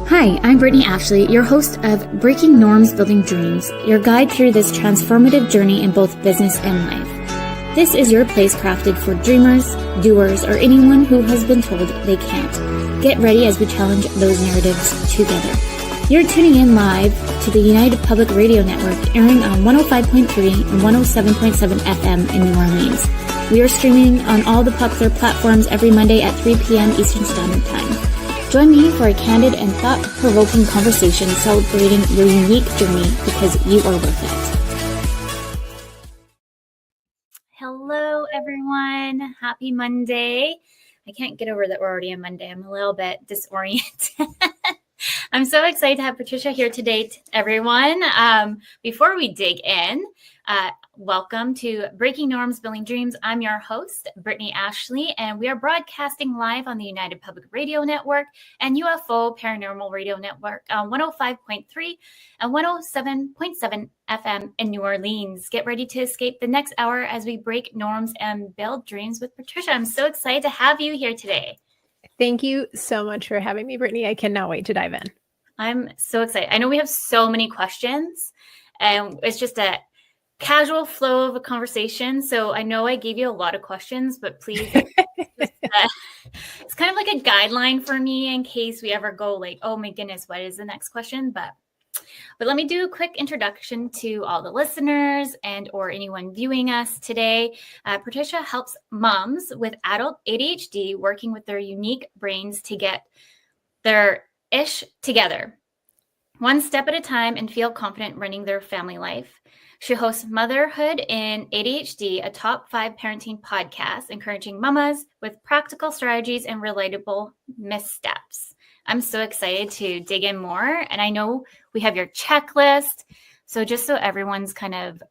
Hi, I'm Brittany Ashley, your host of Breaking Norms, Building Dreams, your guide through this transformative journey in both business and life. This is your place crafted for dreamers, doers, or anyone who has been told they can't. Get ready as we challenge those narratives together. You're tuning in live to the United Public Radio Network, airing on 105.3 and 107.7 FM in New Orleans. We are streaming on all the popular platforms every Monday at 3 p.m. Eastern Standard Time. Join me for a candid and thought-provoking conversation celebrating your unique journey because you are worth it. Hello, everyone. Happy Monday. I can't get over that we're already on Monday. I'm a little bit disoriented. I'm so excited to have Patricia here today, everyone. Before we dig in, welcome to Breaking Norms, Building Dreams. I'm your host, Brittany Ashley, and we are broadcasting live on the United Public Radio Network and UFO Paranormal Radio Network on 105.3 and 107.7 FM in New Orleans. Get ready to escape the next hour as we break norms and build dreams with Patricia. I'm so excited to have you here today. Thank you so much for having me, Brittany. I cannot wait to dive in. I'm so excited. I know we have so many questions, and it's just a casual flow of a conversation. So I know I gave you a lot of questions, but please, it's kind of like a guideline for me in case we ever go like, oh my goodness, what is the next question? But let me do a quick introduction to all the listeners and or anyone viewing us today. Patricia helps moms with adult ADHD working with their unique brains to get their ish together, one step at a time, and feel confident running their family life. She hosts Motherhood in ADHD, a top 5 parenting podcast, encouraging mamas with practical strategies and relatable missteps. I'm so excited to dig in more. And I know we have your checklist. So just so everyone's kind of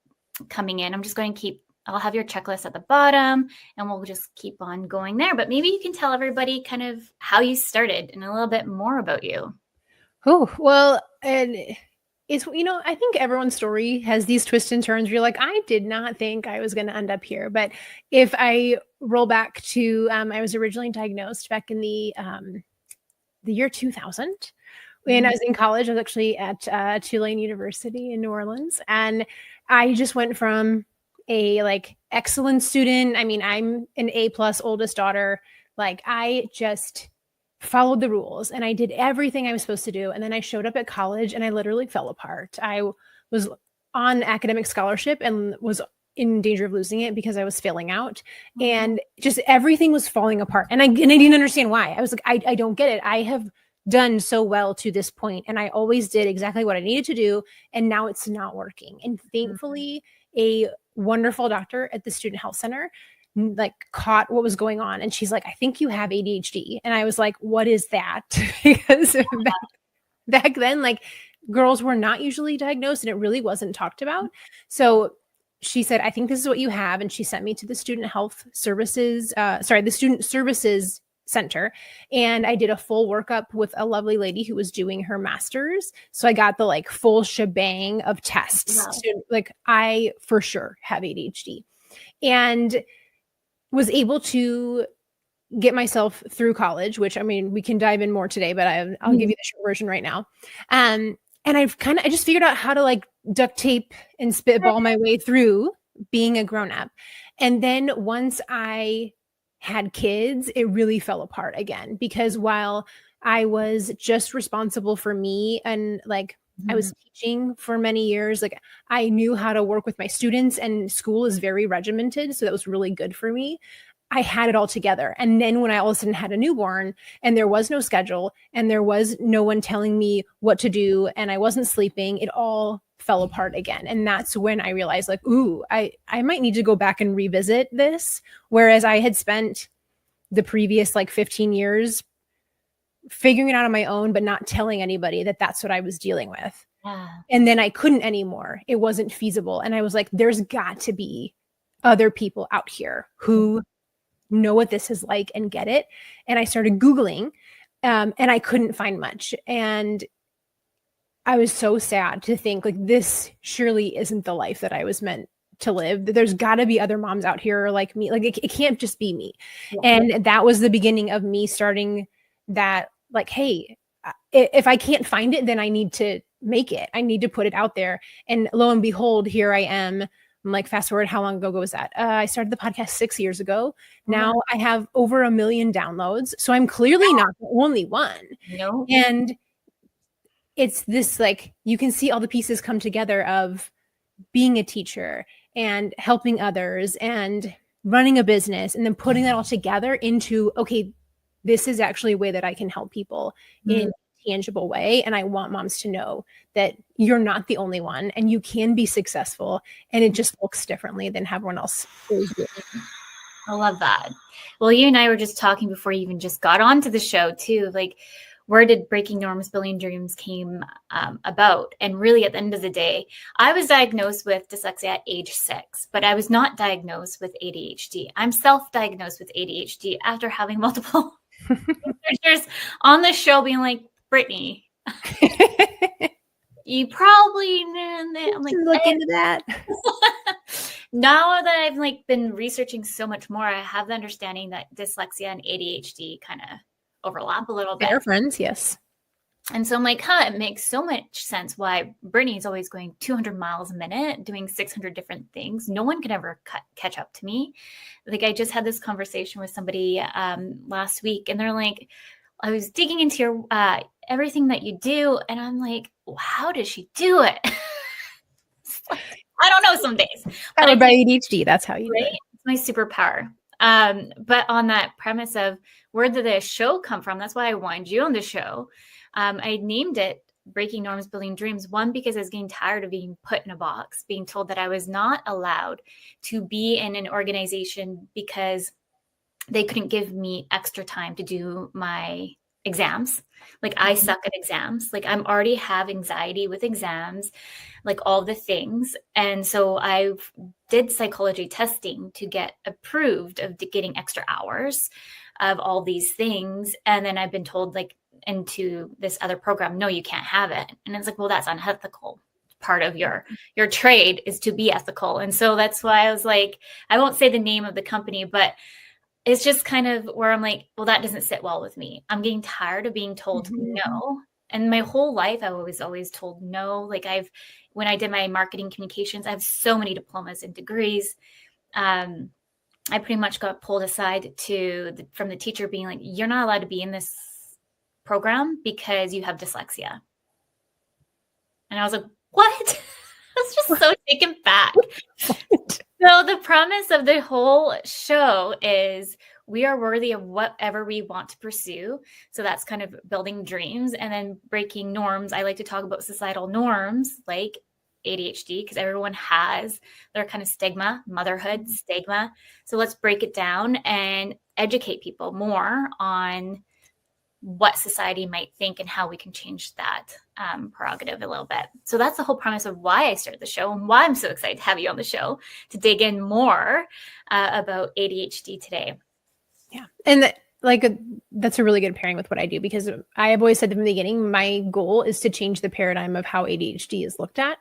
coming in, I'm just going to I'll have your checklist at the bottom and we'll just keep on going there. But maybe you can tell everybody kind of how you started and a little bit more about you. Oh, well, and it's, I think everyone's story has these twists and turns where you're like, I did not think I was going to end up here. But if I roll back to, I was originally diagnosed back in the year 2000. When I was in college. I was actually at Tulane University in New Orleans. And I just went from a excellent student. I mean, I'm an A+ oldest daughter. I just followed the rules and I did everything I was supposed to do. And then I showed up at college and I literally fell apart. I was on academic scholarship and was in danger of losing it because I was failing out, and just everything was falling apart. And I didn't understand why. I was like, I don't get it. I have done so well to this point and I always did exactly what I needed to do. And now it's not working. And thankfully, a wonderful doctor at the Student Health Center caught what was going on. And she's like, I think you have ADHD. And I was like, what is that? Because back then, girls were not usually diagnosed and it really wasn't talked about. So she said, I think this is what you have. And she sent me to the Student Services Center. And I did a full workup with a lovely lady who was doing her master's. So I got the full shebang of tests. Wow. So, I for sure have ADHD and was able to get myself through college, which, I mean, we can dive in more today, but I'll give you the short version right now. And I just figured out how to duct tape and spitball my way through being a grown up. And then once I had kids, it really fell apart again, because while I was just responsible for me and I was teaching for many years, I knew how to work with my students and school is very regimented. So that was really good for me. I had it all together. And then when I all of a sudden had a newborn and there was no schedule and there was no one telling me what to do and I wasn't sleeping, it all fell apart again. And that's when I realized I might need to go back and revisit this. Whereas I had spent the previous 15 years figuring it out on my own, but not telling anybody that that's what I was dealing with. Yeah. And then I couldn't anymore. It wasn't feasible. And I was like, there's got to be other people out here who know what this is like and get it. And I started Googling and I couldn't find much. And I was so sad to think this surely isn't the life that I was meant to live. There's got to be other moms out here like me. It can't just be me. Yeah. And that was the beginning of me starting that, hey, if I can't find it, then I need to make it. I need to put it out there. And lo and behold, here I am. I'm like, fast forward, how long ago was that? I started the podcast 6 years ago. Now I have over 1 million downloads. So I'm clearly not the only one. No. And it's this, like, you can see all the pieces come together of being a teacher and helping others and running a business, and then putting that all together into, okay, this is actually a way that I can help people in a tangible way. And I want moms to know that you're not the only one, and you can be successful, and it just looks differently than everyone else is doing. I love that. Well, you and I were just talking before you even just got onto the show too. Like, where did Breaking Norms, Building Dreams came about? And really, at the end of the day, I was diagnosed with dyslexia at age 6, but I was not diagnosed with ADHD. I'm self-diagnosed with ADHD after having multiple researchers on the show being like, Brittany, you probably knew. I'm like, look into that. Now that I've like been researching so much more, I have the understanding that dyslexia and ADHD kind of overlap a little bit. They're friends, yes. And so I'm like, it makes so much sense why Brittany's always going 200 miles a minute, doing 600 different things. No one can ever catch up to me. Like, I just had this conversation with somebody last week, and they're like, I was digging into your everything that you do, and I'm like, how does she do it? I don't know some days. Powered by ADHD, that's how you do it. It's my superpower. But on that premise of where did the show come from? That's why I wanted you on the show. I named it Breaking Norms, Building Dreams. One, because I was getting tired of being put in a box, being told that I was not allowed to be in an organization because they couldn't give me extra time to do my exams. Like, I suck at exams. Like, I'm already have anxiety with exams, like all the things. And so I did psychology testing to get approved of getting extra hours of all these things. And then I've been told, like, into this other program, no, you can't have it. And it's like, well, that's unethical. Part of your trade is to be ethical. And so that's why I was like, I won't say the name of the company, but it's just kind of where I'm like, well, that doesn't sit well with me. I'm getting tired of being told no. And my whole life, I was always told no. Like, when I did my marketing communications, I have so many diplomas and degrees. I pretty much got pulled aside from the teacher being like, you're not allowed to be in this program because you have dyslexia. And I was like, what? I was just so taken back. So the premise of the whole show is we are worthy of whatever we want to pursue. So that's kind of building dreams, and then breaking norms. I like to talk about societal norms like ADHD, because everyone has their kind of stigma, motherhood stigma. So let's break it down and educate people more on what society might think and how we can change that prerogative a little bit. So that's the whole premise of why I started the show and why I'm so excited to have you on the show to dig in more about ADHD today. Yeah. And that's a really good pairing with what I do, because I have always said from the beginning, my goal is to change the paradigm of how ADHD is looked at,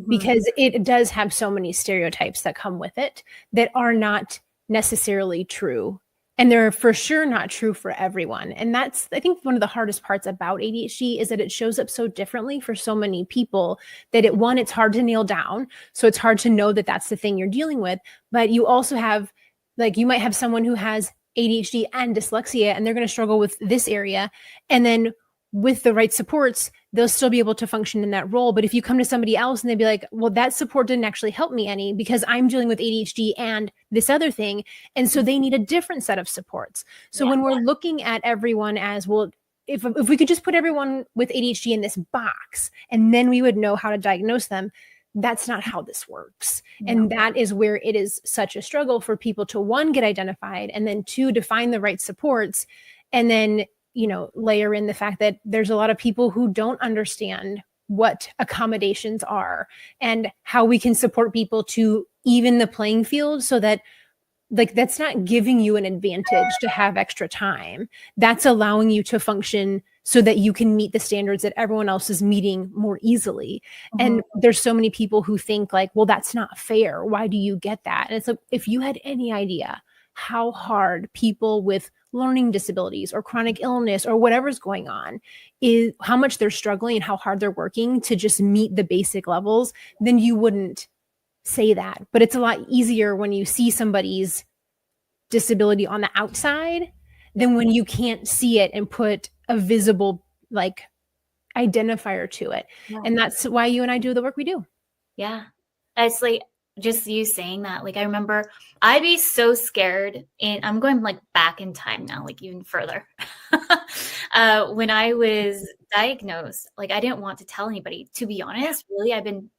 because it does have so many stereotypes that come with it that are not necessarily true. And they're for sure not true for everyone. And that's, I think, one of the hardest parts about ADHD is that it shows up so differently for so many people that it's hard to nail down. So it's hard to know that that's the thing you're dealing with. But you also have, like, you might have someone who has ADHD and dyslexia, and they're going to struggle with this area. And then with the right supports, they'll still be able to function in that role. But if you come to somebody else and they'd be like, well, that support didn't actually help me any because I'm dealing with ADHD and this other thing. And so they need a different set of supports. So when we're looking at everyone as, well, if we could just put everyone with ADHD in this box and then we would know how to diagnose them, that's not how this works. And that is where it is such a struggle for people to, one, get identified, and then two, to find the right supports. And then, layer in the fact that there's a lot of people who don't understand what accommodations are and how we can support people to even the playing field, so that, like, that's not giving you an advantage to have extra time. That's allowing you to function so that you can meet the standards that everyone else is meeting more easily. And there's so many people who think like, well, that's not fair. Why do you get that? And it's like, if you had any idea how hard people with learning disabilities or chronic illness or whatever's going on, is how much they're struggling and how hard they're working to just meet the basic levels, then you wouldn't say that. But it's a lot easier when you see somebody's disability on the outside than when you can't see it and put a visible like identifier to it. Yeah. And that's why you and I do the work we do. Yeah. It's like just you saying that. Like I remember I'd be so scared, and I'm going like back in time now, like even further. When I was diagnosed, like I didn't want to tell anybody. To be honest, really, I've been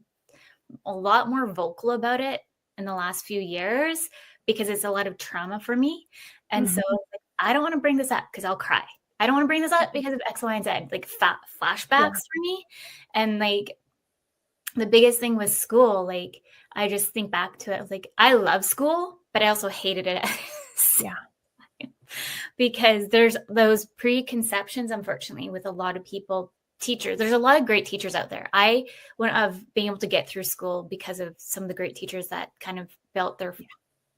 a lot more vocal about it in the last few years because it's a lot of trauma for me. And so like, I don't want to bring this up because I'll cry. I don't want to bring this up because of X, Y, and Z, like flashbacks for me. And like the biggest thing was school. Like I just think back to it. I was like, I love school, but I also hated it. Because there's those preconceptions, unfortunately, with a lot of people, teachers. There's a lot of great teachers out there. I wouldn't have been able to get through school because of some of the great teachers that kind of built their,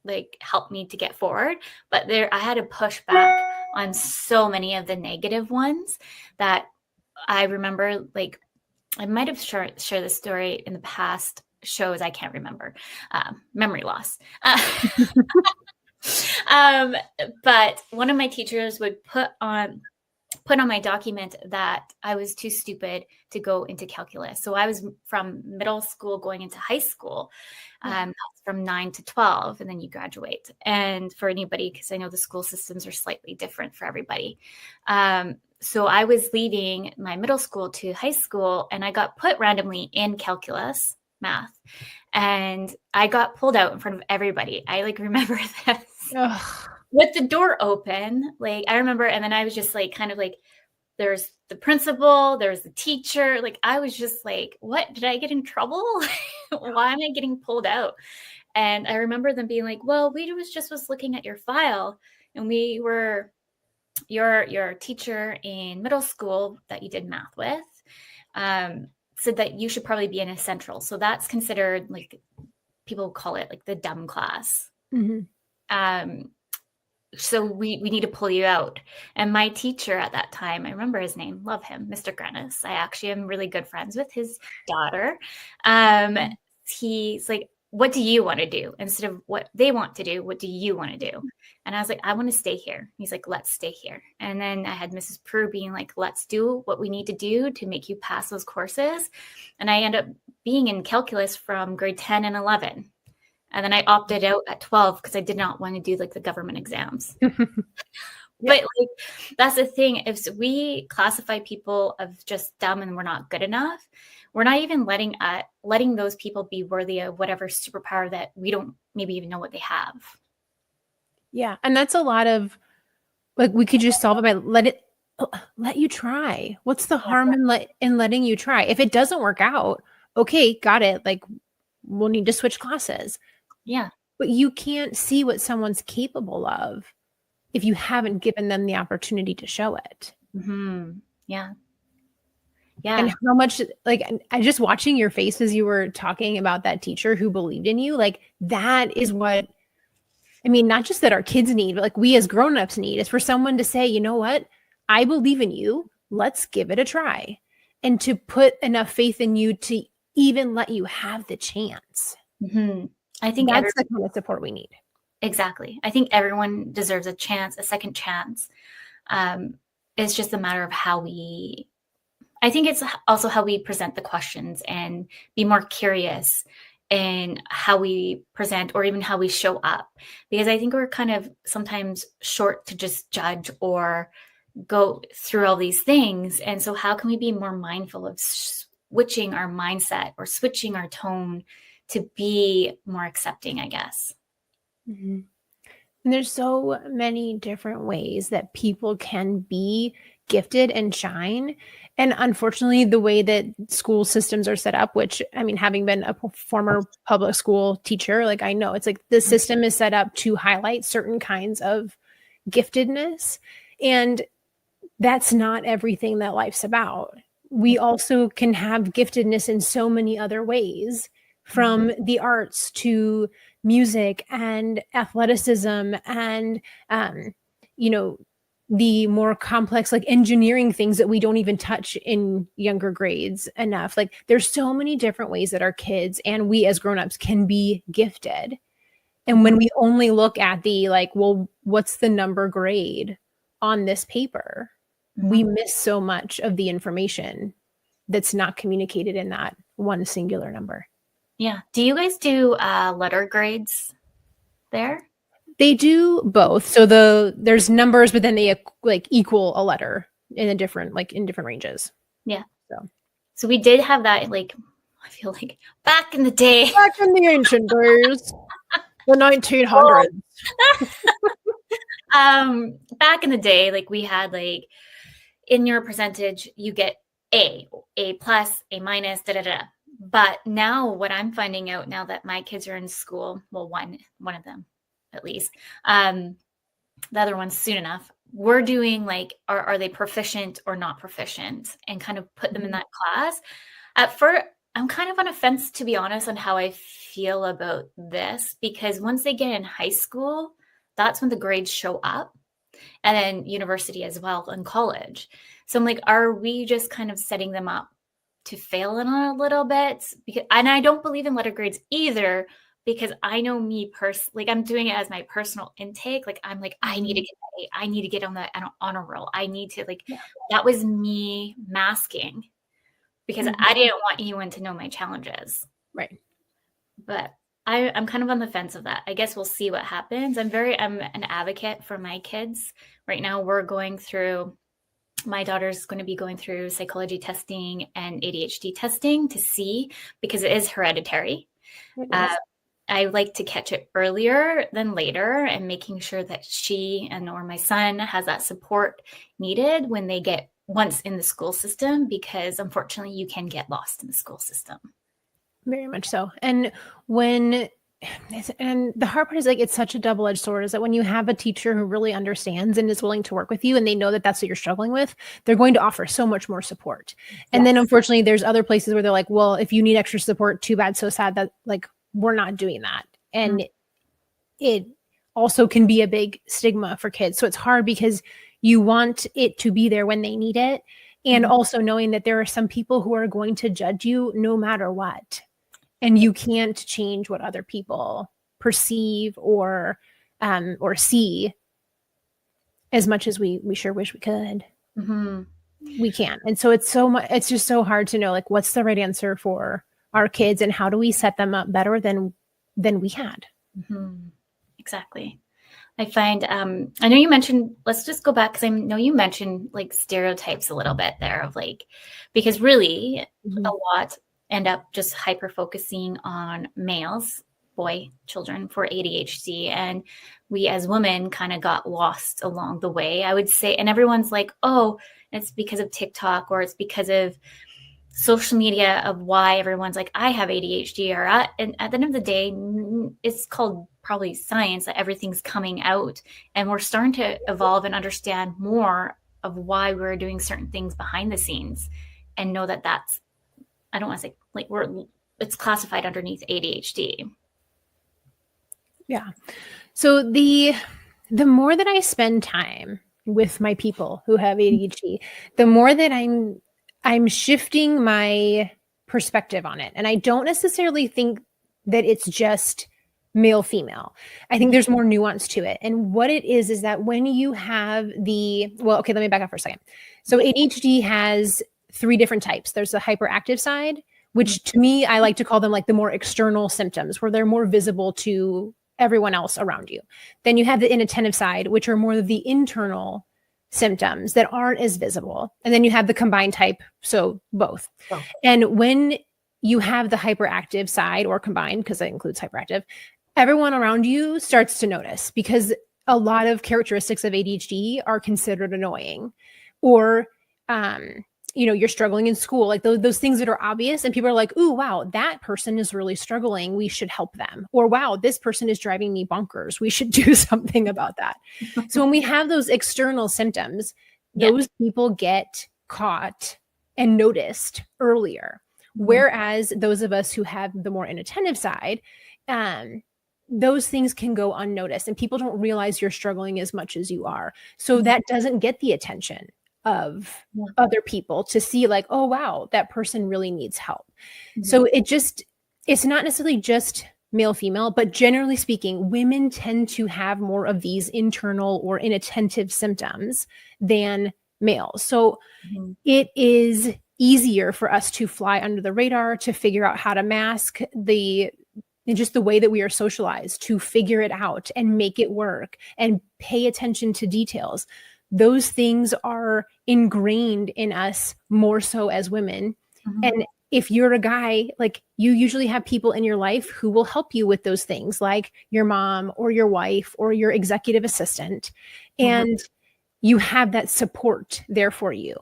like helped me to get forward. But I had to push back on so many of the negative ones that I remember, like, I might have shared this story in the past shows. I can't remember. Memory loss. But one of my teachers would put on my document that I was too stupid to go into calculus. So I was from middle school going into high school, from 9 to 12, and then you graduate. And for anybody, because I know the school systems are slightly different for everybody. So I was leaving my middle school to high school, and I got put randomly in calculus math, and I got pulled out in front of everybody. I like remember this. With the door open, like I remember, and then I was just like, kind of like, there's the principal, there's the teacher. Like, I was just like, what, did I get in trouble? Why am I getting pulled out? And I remember them being like, well, we was looking at your file, and we were your teacher in middle school that you did math with, said that you should probably be in a central. So that's considered, like, people call it like the dumb class. So we need to pull you out. And my teacher at that time, I remember his name, love him, Mr. Grennis. I actually am really good friends with his daughter. He's like, what do you want to do? Instead of what they want to do, what do you want to do? And I was like, I want to stay here. He's like, let's stay here. And then I had Mrs. Prue being like, let's do what we need to do to make you pass those courses. And I ended up being in calculus from grade 10 and 11. And then I opted out at 12 because I did not want to do like the government exams. But like, that's the thing. If we classify people of just dumb and we're not good enough, we're not even letting those people be worthy of whatever superpower that we don't maybe even know what they have. Yeah. And that's a lot of, like, we could just solve it by let you try. What's the harm in letting you try? If it doesn't work out, okay, got it. Like, we'll need to switch classes. Yeah. But you can't see what someone's capable of if you haven't given them the opportunity to show it. Yeah. Yeah. And how much, like, I just watching your face as you were talking about that teacher who believed in you, like, that is what, I mean, not just that our kids need, but like we as grownups need, is for someone to say, you know what, I believe in you. Let's give it a try. And to put enough faith in you to even let you have the chance. I think that's the kind of support we need. Exactly. I think everyone deserves a chance, a second chance. It's just a matter of I think it's also how we present the questions and be more curious in how we present or even how we show up. Because I think we're kind of sometimes short to just judge or go through all these things. And so how can we be more mindful of switching our mindset or switching our tone to be more accepting, I guess. And there's so many different ways that people can be gifted and shine. And unfortunately, the way that school systems are set up, which, I mean, having been a former public school teacher, like, I know it's like the system is set up to highlight certain kinds of giftedness. And that's not everything that life's about. We also can have giftedness in so many other ways, from the arts to music and athleticism and, the more complex, like engineering things that we don't even touch in younger grades enough. Like there's so many different ways that our kids and we as grownups can be gifted. And when we only look at the like, well, what's the number grade on this paper? We miss so much of the information that's not communicated in that one singular number. Yeah. Do you guys do letter grades there? They do both. So there's numbers, but then they like equal a letter in different ranges. Yeah. So we did have that, like, I feel like back in the day. Back in the ancient days, the 1900s. Back in the day, like we had like in your percentage, you get A plus, A minus, da da da. But now what I'm finding out now that my kids are in school, well, one of them at least, the other one's soon enough, we're doing like, are they proficient or not proficient, and kind of put them in that class. At first, I'm kind of on a fence, to be honest, on how I feel about this, because once they get in high school, that's when the grades show up, and then university as well, and college. So I'm like, are we just kind of setting them up to fail in a little bit? And I don't believe in letter grades either, because I know me personally, like I'm doing it as my personal intake. Like I'm like, I need to get an A. I need to get on the honor roll. I need to that was me masking, because I didn't want anyone to know my challenges. Right. But I'm kind of on the fence of that. I guess we'll see what happens. I'm an advocate for my kids. Right now my daughter's going to be going through psychology testing and ADHD testing to see, because it is hereditary. I like to catch it earlier than later, and making sure that she or my son has that support needed when they get once in the school system, because unfortunately you can get lost in the school system. Very much so. And the hard part is like, it's such a double-edged sword, is that when you have a teacher who really understands and is willing to work with you, and they know that that's what you're struggling with, they're going to offer so much more support. And then unfortunately there's other places where they're like, well, if you need extra support, too bad, so sad, that like, we're not doing that. And it also can be a big stigma for kids. So it's hard, because you want it to be there when they need it. And also knowing that there are some people who are going to judge you no matter what. And you can't change what other people perceive or see, as much as we sure wish we could. We can't. And so it's just so hard to know, like, what's the right answer for our kids, and how do we set them up better than we had. Exactly. I find, I know you mentioned, let's just go back, because I know you mentioned like stereotypes a little bit there of like, because really a lot end up just hyper focusing on children for ADHD. And we as women kind of got lost along the way, I would say. And everyone's like, oh, it's because of TikTok, or it's because of social media, of why everyone's like, I have ADHD, and at the end of the day, it's called probably science, that everything's coming out, and we're starting to evolve and understand more of why we're doing certain things behind the scenes, and know that that's, I don't want to say like it's classified underneath ADHD. Yeah. So the more that I spend time with my people who have ADHD, the more that I'm shifting my perspective on it. And I don't necessarily think that it's just male, female. I think there's more nuance to it. And what it is that when you have let me back up for a second. So ADHD has 3 different types. There's the hyperactive side, which to me, I like to call them like the more external symptoms, where they're more visible to everyone else around you. Then you have the inattentive side, which are more of the internal symptoms that aren't as visible. And then you have the combined type. So both. Oh. And when you have the hyperactive side, or combined, because that includes hyperactive, everyone around you starts to notice, because a lot of characteristics of ADHD are considered annoying, or, you're struggling in school, like those things that are obvious, and people are like, ooh, wow, that person is really struggling, we should help them. Or wow, this person is driving me bonkers, we should do something about that. So when we have those external symptoms, those people get caught and noticed earlier. Whereas those of us who have the more inattentive side, those things can go unnoticed and people don't realize you're struggling as much as you are. So that doesn't get the attention of other people to see like, oh, wow, that person really needs help. So it's not necessarily just male, female, but generally speaking, women tend to have more of these internal or inattentive symptoms than males. So it is easier for us to fly under the radar, to figure out how to mask just the way that we are socialized, to figure it out and make it work and pay attention to details. Those things are ingrained in us more so as women. And if you're a guy, like you usually have people in your life who will help you with those things, like your mom or your wife or your executive assistant. And you have that support there for you.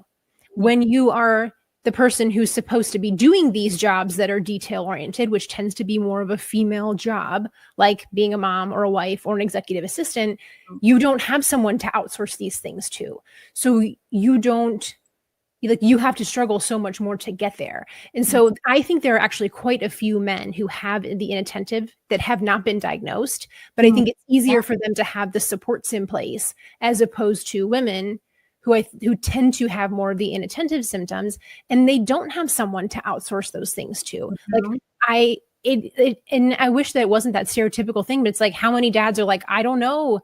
When you are the person who's supposed to be doing these jobs that are detail oriented, which tends to be more of a female job, like being a mom or a wife or an executive assistant, you don't have someone to outsource these things to. So you have to struggle so much more to get there. And so I think there are actually quite a few men who have the inattentive that have not been diagnosed, but I think it's easier for them to have the supports in place as opposed to women who tend to have more of the inattentive symptoms, and they don't have someone to outsource those things to. Like and I wish that it wasn't that stereotypical thing, but it's like how many dads are like, I don't know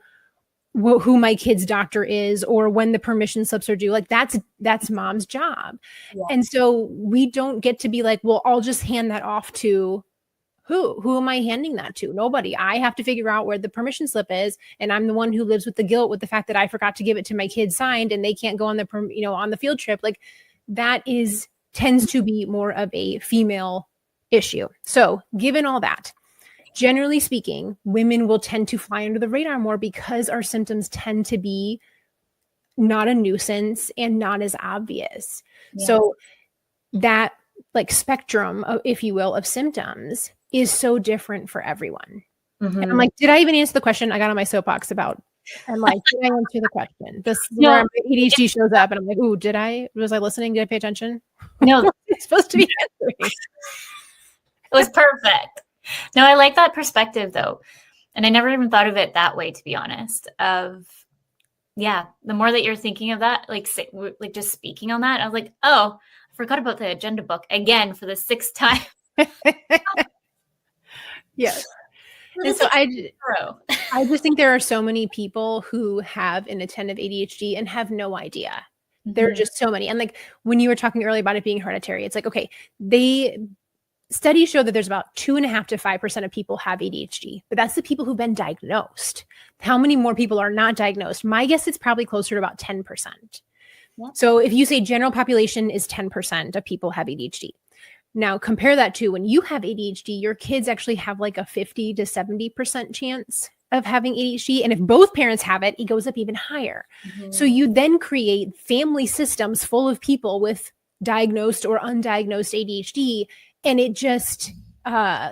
who my kid's doctor is or when the permission slips are due. Like that's mom's job. And so we don't get to be like, well, I'll just hand that off to who am I handing that to? Nobody. I have to figure out where the permission slip is. And I'm the one who lives with the guilt with the fact that I forgot to give it to my kid signed and they can't go on the field trip. Like that tends to be more of a female issue. So given all that, generally speaking, women will tend to fly under the radar more because our symptoms tend to be not a nuisance and not as obvious. So that like spectrum of, if you will, of symptoms is so different for everyone. And I'm like, did I even answer the question I got on my soapbox about? I'm like, did I answer the question? This is where my ADHD shows up and I'm like, ooh, was I listening? Did I pay attention? No, it's supposed to be answering. It was perfect. No, I like that perspective though. And I never even thought of it that way, to be honest, the more that you're thinking of that, like just speaking on that, I was like, oh, I forgot about the agenda book again for the 6th time. Yes. And so I just think there are so many people who have inattentive ADHD and have no idea. There are just so many. And like when you were talking earlier about it being hereditary, it's like, okay, studies show that there's about 2.5% to 5% of people have ADHD, but that's the people who've been diagnosed. How many more people are not diagnosed? My guess it's probably closer to about 10%. So if you say general population is 10% of people have ADHD. Now compare that to when you have ADHD, your kids actually have like a 50 to 70% chance of having ADHD. And if both parents have it, it goes up even higher. So you then create family systems full of people with diagnosed or undiagnosed ADHD. And it just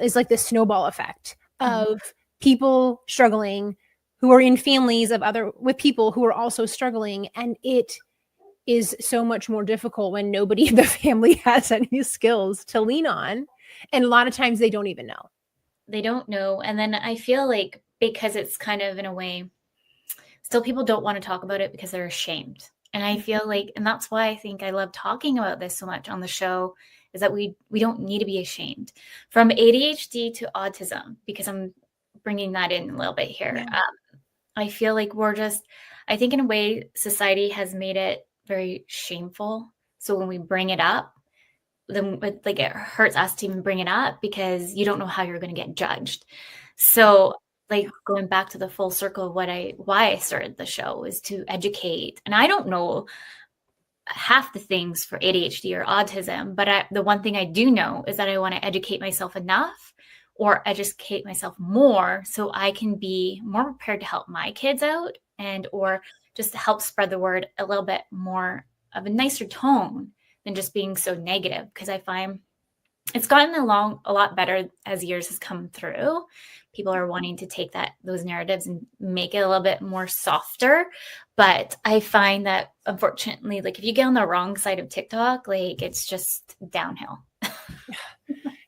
is like this snowball effect of people struggling who are in families with people who are also struggling. And it is so much more difficult when nobody in the family has any skills to lean on. And a lot of times they don't even know. They don't know. And then I feel like because it's kind of in a way, still people don't want to talk about it because they're ashamed. And I feel like, and that's why I think I love talking about this so much on the show, is that we don't need to be ashamed. From ADHD to autism, because I'm bringing that in a little bit here. I feel like I think in a way, society has made it very shameful. So when we bring it up, then like it hurts us to even bring it up because you don't know how you're going to get judged. So like going back to the full circle of why I started the show is to educate. And I don't know half the things for ADHD or autism, but the one thing I do know is that I want to educate myself enough or educate myself more so I can be more prepared to help my kids out or just to help spread the word a little bit more of a nicer tone than just being so negative. Because I find it's gotten along a lot better as years has come through. People are wanting to take those narratives and make it a little bit more softer. But I find that unfortunately, like if you get on the wrong side of TikTok, like it's just downhill.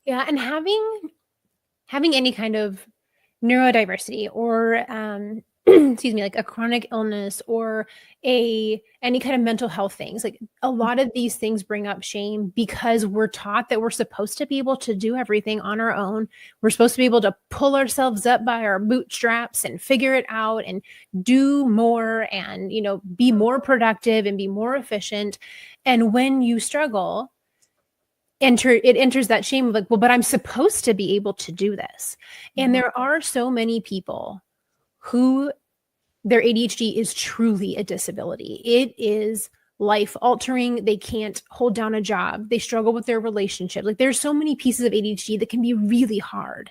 Yeah. And having any kind of neurodiversity or excuse me, like a chronic illness or any kind of mental health things. Like a lot of these things bring up shame because we're taught that we're supposed to be able to do everything on our own. We're supposed to be able to pull ourselves up by our bootstraps and figure it out and do more and, you know, be more productive and be more efficient. And when you struggle, it enters that shame of like, well, but I'm supposed to be able to do this. And there are so many people who their ADHD is truly a disability. It is life altering. They can't hold down a job. They struggle with their relationship. Like there's so many pieces of ADHD that can be really hard.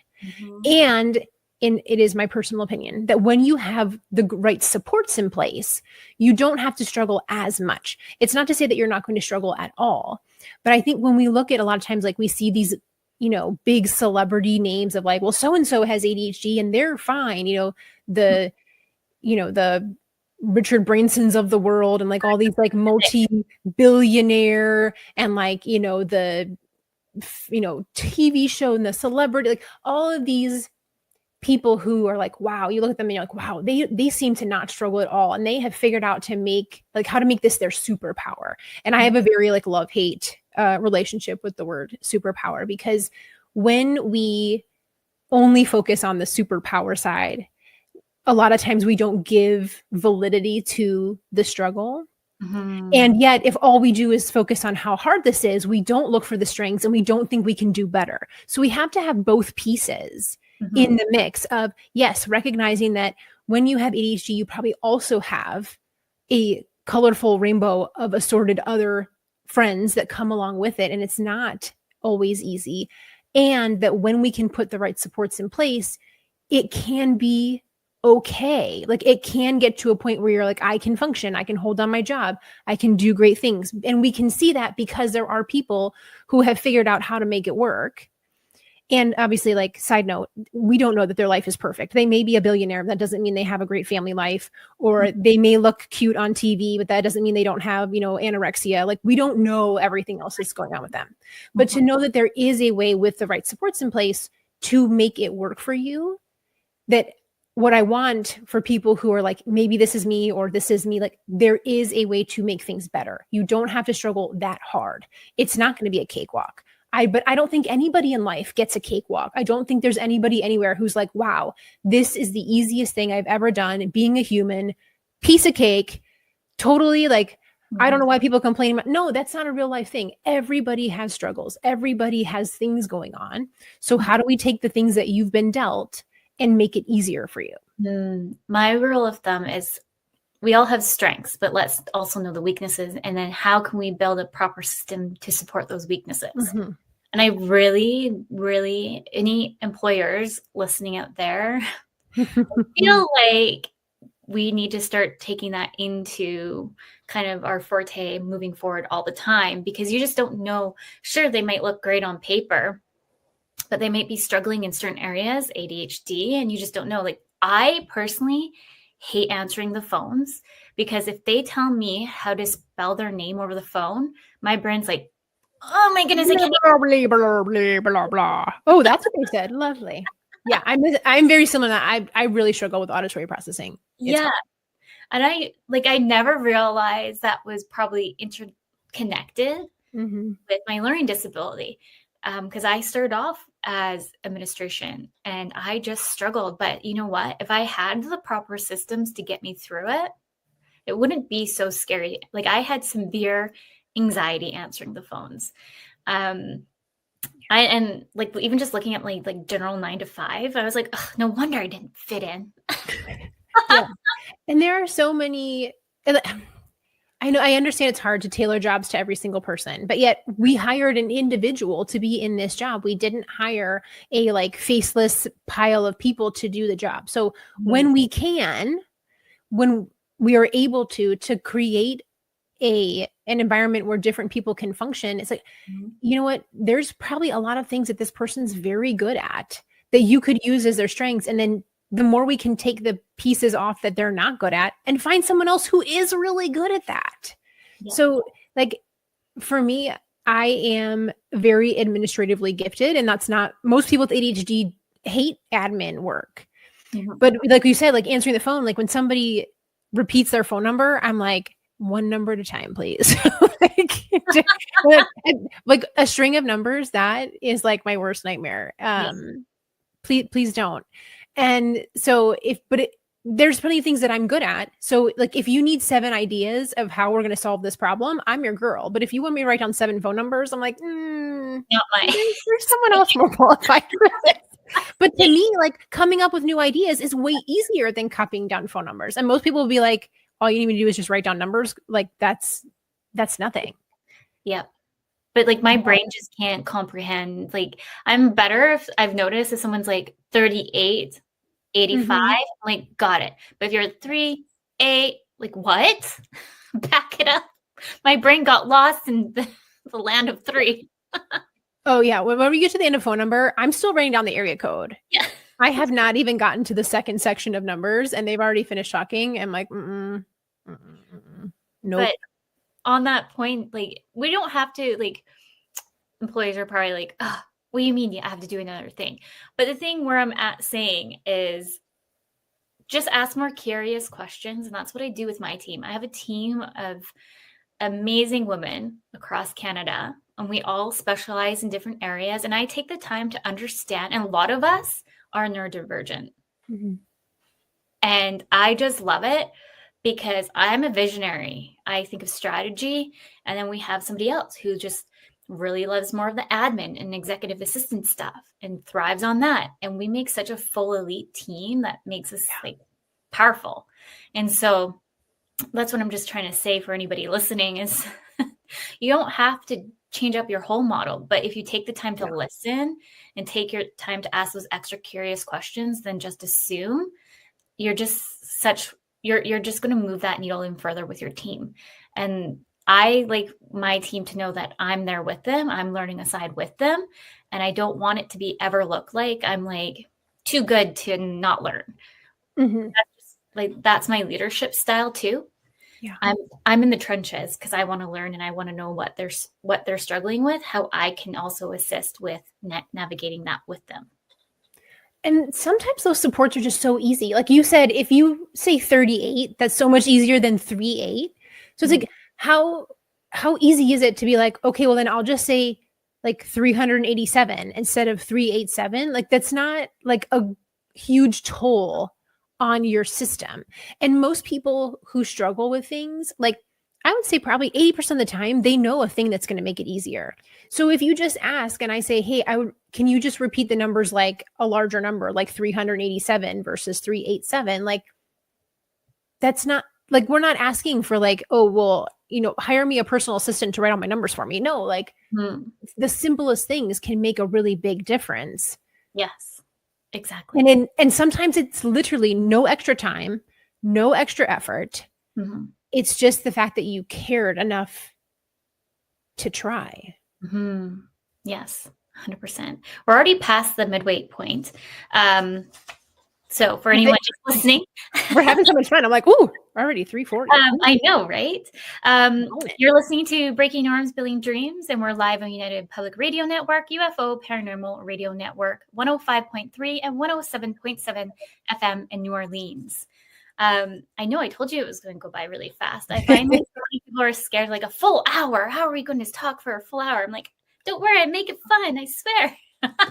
And it is my personal opinion that when you have the right supports in place, you don't have to struggle as much. It's not to say that you're not going to struggle at all. But I think when we look at a lot of times, like we see these, you know, big celebrity names of like, well, so-and-so has ADHD and they're fine. You know, the Richard Bransons of the world and like all these like multi-billionaire and like, you know, the, you know, TV show and the celebrity, like all of these people who are like, wow, you look at them and you're like, wow, they seem to not struggle at all. And they have figured out to make like how to make this their superpower. And I have a very like love-hate relationship with the word superpower, because when we only focus on the superpower side, a lot of times we don't give validity to the struggle. And yet, if all we do is focus on how hard this is, we don't look for the strengths and we don't think we can do better. So we have to have both pieces in the mix of, yes, recognizing that when you have ADHD, you probably also have a colorful rainbow of assorted other friends that come along with it. And it's not always easy. And that when we can put the right supports in place, it can be okay. Like it can get to a point where you're like, I can function, I can hold down my job, I can do great things. And we can see that because there are people who have figured out how to make it work. And obviously, like side note, we don't know that their life is perfect. They may be a billionaire. That doesn't mean they have a great family life, or they may look cute on TV, but that doesn't mean they don't have, you know, anorexia. Like we don't know everything else that's going on with them. But to know that there is a way with the right supports in place to make it work for you, that what I want for people who are like, maybe this is me or this is me, like there is a way to make things better. You don't have to struggle that hard. It's not going to be a cakewalk. But I don't think anybody in life gets a cakewalk. I don't think there's anybody anywhere who's like, wow, this is the easiest thing I've ever done. Being a human, piece of cake, totally like, I don't know why people complain about, no, that's not a real life thing. Everybody has struggles. Everybody has things going on. So how do we take the things that you've been dealt and make it easier for you? My rule of thumb is we all have strengths, but let's also know the weaknesses. And then how can we build a proper system to support those weaknesses? And I really, really, any employers listening out there, feel like we need to start taking that into kind of our forte moving forward all the time, because you just don't know. Sure, they might look great on paper, but they might be struggling in certain areas, ADHD, and you just don't know. Like I personally hate answering the phones, because if they tell me how to spell their name over the phone, my brain's like, oh my goodness, I can't. Blah, blah, blah, blah, blah. Oh, that's what they said. Lovely. Yeah, I'm very similar to that. I really struggle with auditory processing. It's hard. And I never realized that was probably interconnected with my learning disability. Because I started off as administration and I just struggled. But you know what? If I had the proper systems to get me through it, it wouldn't be so scary. Like I had severe anxiety answering the phones. And like even just looking at like general 9 to 5, I was like, no wonder I didn't fit in. Yeah. And there are so many. I understand it's hard to tailor jobs to every single person, but yet we hired an individual to be in this job. We didn't hire a like faceless pile of people to do the job. So when we are able to create an environment where different people can function, it's like, you know what, there's probably a lot of things that this person's very good at that you could use as their strengths. And then the more we can take the pieces off that they're not good at and find someone else who is really good at that. Yeah. So like for me, I am very administratively gifted, and that's not, most people with ADHD hate admin work. But like you said, like answering the phone, like when somebody repeats their phone number, I'm like, one number at a time, please. like a string of numbers, that is like my worst nightmare. Please don't. And so there's plenty of things that I'm good at. So like if you need 7 ideas of how we're going to solve this problem, I'm your girl. But if you want me to write down 7 phone numbers, I'm like, not mine. There's someone else more qualified for this. But to me, like coming up with new ideas is way easier than copying down phone numbers. And most people will be like, all you need me to do is just write down numbers. Like that's nothing. Yeah. But like my brain just can't comprehend. Like I'm better if I've noticed if someone's like 38, 85, I'm like, got it. But if you're 3, 8, like what? Back it up. My brain got lost in the land of 3. Oh yeah. When we get to the end of phone number, I'm still writing down the area code. Yeah. I have not even gotten to the second section of numbers and they've already finished talking. I'm like, nope. But on that point, like we don't have to, like employees are probably like, oh, what do you mean I have to do another thing? But the thing where I'm at saying is just ask more curious questions. And that's what I do with my team. I have a team of amazing women across Canada, and we all specialize in different areas. And I take the time to understand, and a lot of us are neurodivergent. And I just love it because I'm a visionary. I think of strategy, and then we have somebody else who just really loves more of the admin and executive assistant stuff and thrives on that. And we make such a full elite team that makes us like powerful. And so that's what I'm just trying to say for anybody listening is you don't have to change up your whole model, but if you take the time to listen and take your time to ask those extra curious questions, then just assume you're just you're just going to move that needle in further with your team. And I like my team to know that I'm there with them. I'm learning aside with them. And I don't want it to be ever look like I'm like too good to not learn. That's just, like, that's my leadership style too. Yeah. I'm in the trenches because I want to learn and I want to know what they're struggling with, how I can also assist with navigating that with them. And sometimes those supports are just so easy. Like you said, if you say 38, that's so much easier than 38. So it's like, how easy is it to be like, okay, well then I'll just say like 387 instead of 387. Like that's not like a huge toll on your system. And most people who struggle with things, like I would say probably 80% of the time, they know a thing that's going to make it easier. So if you just ask and I say, hey, can you just repeat the numbers like a larger number, like 387 versus 387? Like that's not like, we're not asking for like, oh, well, hire me a personal assistant to write all my numbers for me. No, like the simplest things can make a really big difference. Yes, exactly. And sometimes it's literally no extra time, no extra effort. It's just the fact that you cared enough to try. Yes, 100%. We're already past the midway point. So for anyone just listening, we're having so much fun. I'm like, ooh, already 3:40. I know, right? You're listening to Breaking Norms, Building Dreams, and we're live on United Public Radio Network, UFO Paranormal Radio Network, 105.3 and 107.7 FM in New Orleans. I know I told you it was going to go by really fast. I find like so many people are scared, like a full hour. How are we going to talk for a full hour? I'm like, don't worry, I make it fun. I swear.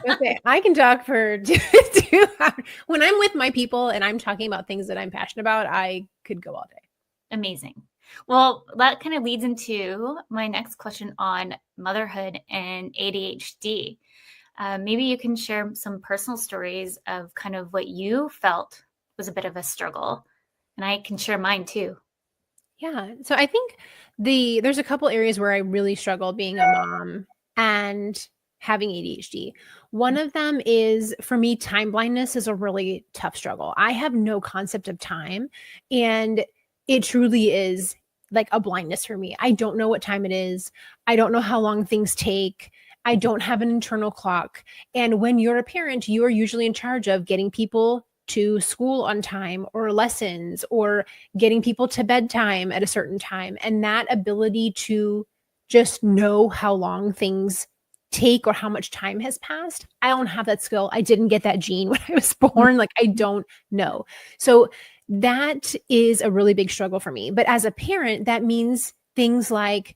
Okay, I can talk for 2 hours. When I'm with my people and I'm talking about things that I'm passionate about, I could go all day. Amazing. Well, that kind of leads into my next question on motherhood and ADHD. Maybe you can share some personal stories of kind of what you felt was a bit of a struggle, and I can share mine too. Yeah. So I think there's a couple areas where I really struggle being a mom and having ADHD. One of them is, for me, time blindness is a really tough struggle. I have no concept of time, and it truly is like a blindness for me. I don't know what time it is. I don't know how long things take. I don't have an internal clock. And when you're a parent, you are usually in charge of getting people to school on time or lessons or getting people to bedtime at a certain time. And that ability to just know how long things take or how much time has passed. I don't have that skill. I didn't get that gene when I was born. Like, I don't know. So that is a really big struggle for me. But as a parent, that means things like